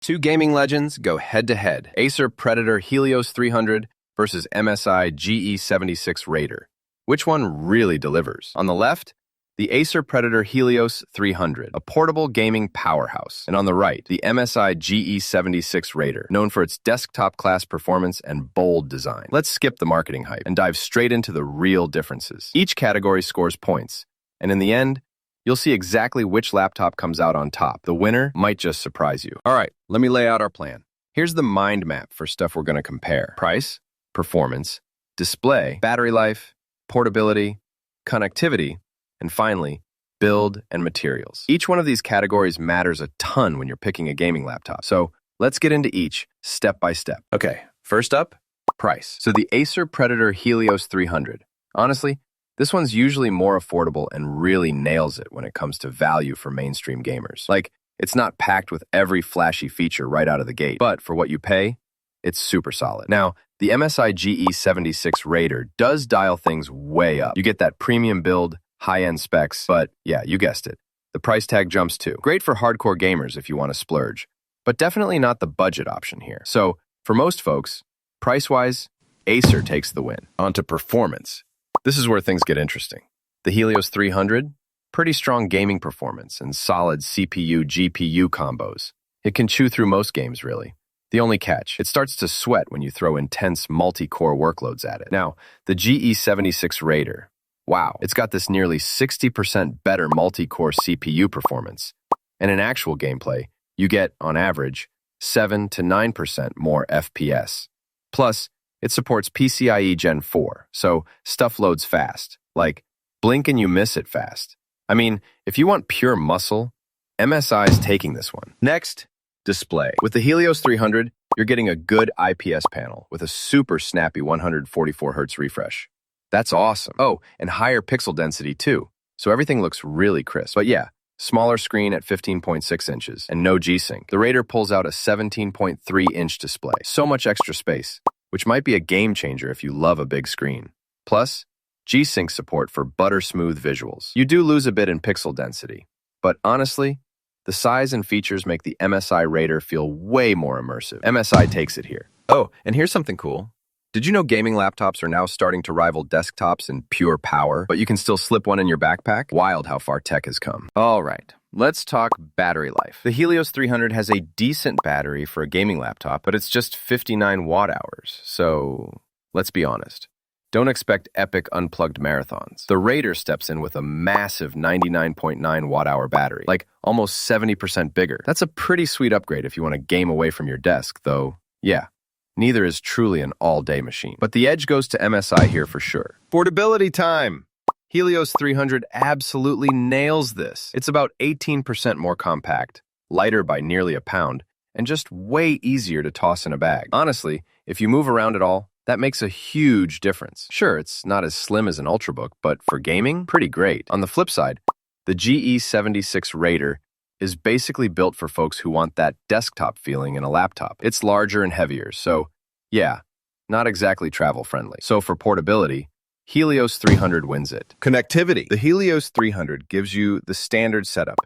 Two gaming legends go head-to-head. Acer Predator Helios 300 versus MSI GE76 Raider. Which one really delivers? On the left, the Acer Predator Helios 300, a portable gaming powerhouse. And on the right, the MSI GE76 Raider, known for its desktop-class performance and bold design. Let's skip the marketing hype and dive straight into the real differences. Each category scores points, and in the end, you'll see exactly which laptop comes out on top. The winner might just surprise you. All right, let me lay out our plan. Here's the mind map for stuff we're going to compare. Price, performance, display, battery life, portability, connectivity, and finally, build and materials. Each one of these categories matters a ton when you're picking a gaming laptop. So let's get into each step by step. Okay, first up, price. So the Acer Predator Helios 300. Honestly, this one's usually more affordable and really nails it when it comes to value for mainstream gamers. Like, it's not packed with every flashy feature right out of the gate, but for what you pay, it's super solid. Now, the MSI GE76 Raider does dial things way up. You get that premium build, high-end specs, but yeah, you guessed it. The price tag jumps too. Great for hardcore gamers if you want to splurge, but definitely not the budget option here. So, for most folks, price-wise, Acer takes the win. On to performance. This is where things get interesting. The Helios 300, pretty strong gaming performance and solid CPU-GPU combos. It can chew through most games, really. The only catch, it starts to sweat when you throw intense multi-core workloads at it. Now, the GE76 Raider, wow, it's got this nearly 60% better multi-core CPU performance. And in actual gameplay, you get, on average, 7 to 9% more FPS. Plus, it supports PCIe Gen 4, so stuff loads fast. Like, blink and you miss it fast. I mean, if you want pure muscle, MSI's taking this one. Next, display. With the Helios 300, you're getting a good IPS panel with a super snappy 144Hz refresh. That's awesome. Oh, and higher pixel density too, so everything looks really crisp. But yeah, smaller screen at 15.6 inches and no G-Sync. The Raider pulls out a 17.3-inch display. So much extra space, which might be a game changer if you love a big screen. Plus, G-Sync support for butter-smooth visuals. You do lose a bit in pixel density, but honestly, the size and features make the MSI Raider feel way more immersive. MSI takes it here. Oh, and here's something cool. Did you know gaming laptops are now starting to rival desktops in pure power, but you can still slip one in your backpack? Wild how far tech has come. All right, let's talk battery life. The Helios 300 has a decent battery for a gaming laptop, but it's just 59 watt-hours. So let's be honest. Don't expect epic unplugged marathons. The Raider steps in with a massive 99.9 watt-hour battery, like almost 70% bigger. That's a pretty sweet upgrade if you want to game away from your desk, though, yeah. Neither is truly an all-day machine. But the edge goes to MSI here for sure. Portability time! Helios 300 absolutely nails this. It's about 18% more compact, lighter by nearly a pound, and just way easier to toss in a bag. Honestly, if you move around at all, that makes a huge difference. Sure, it's not as slim as an Ultrabook, but for gaming, pretty great. On the flip side, the GE76 Raider is basically built for folks who want that desktop feeling in a laptop. It's larger and heavier, so yeah, not exactly travel-friendly. So for portability, Helios 300 wins it. Connectivity. The Helios 300 gives you the standard setup.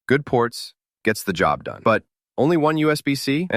Good ports, gets the job done. But only one USB-C?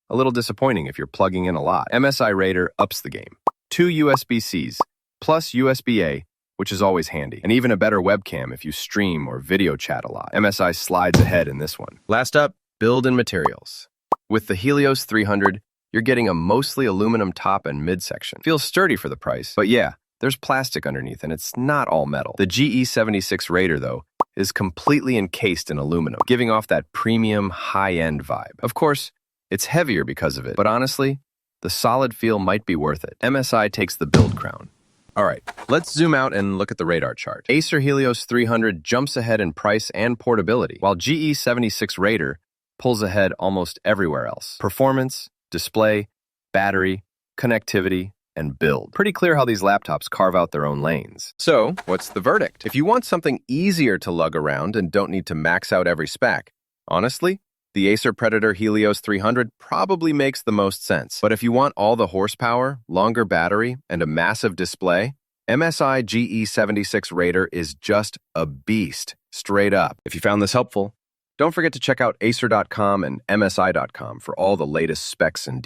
A little disappointing if you're plugging in a lot. MSI Raider ups the game. 2 USB-Cs, plus USB-A, which is always handy, and even a better webcam if you stream or video chat a lot. MSI slides ahead in this one. Last up, build and materials. With the Helios 300, you're getting a mostly aluminum top and midsection. Feels sturdy for the price, but yeah, there's plastic underneath and it's not all metal. The GE76 Raider, though, is completely encased in aluminum, giving off that premium, high-end vibe. Of course, it's heavier because of it, but honestly, the solid feel might be worth it. MSI takes the build crown. All right, let's zoom out and look at the radar chart. Acer Helios 300 jumps ahead in price and portability, while GE76 Raider pulls ahead almost everywhere else. Performance, display, battery, connectivity, and build. Pretty clear how these laptops carve out their own lanes. So, what's the verdict? If you want something easier to lug around and don't need to max out every spec, honestly, the Acer Predator Helios 300 probably makes the most sense. But if you want all the horsepower, longer battery, and a massive display, MSI GE76 Raider is just a beast, straight up. If you found this helpful, Don't forget to check out Acer.com and MSI.com for all the latest specs and deals.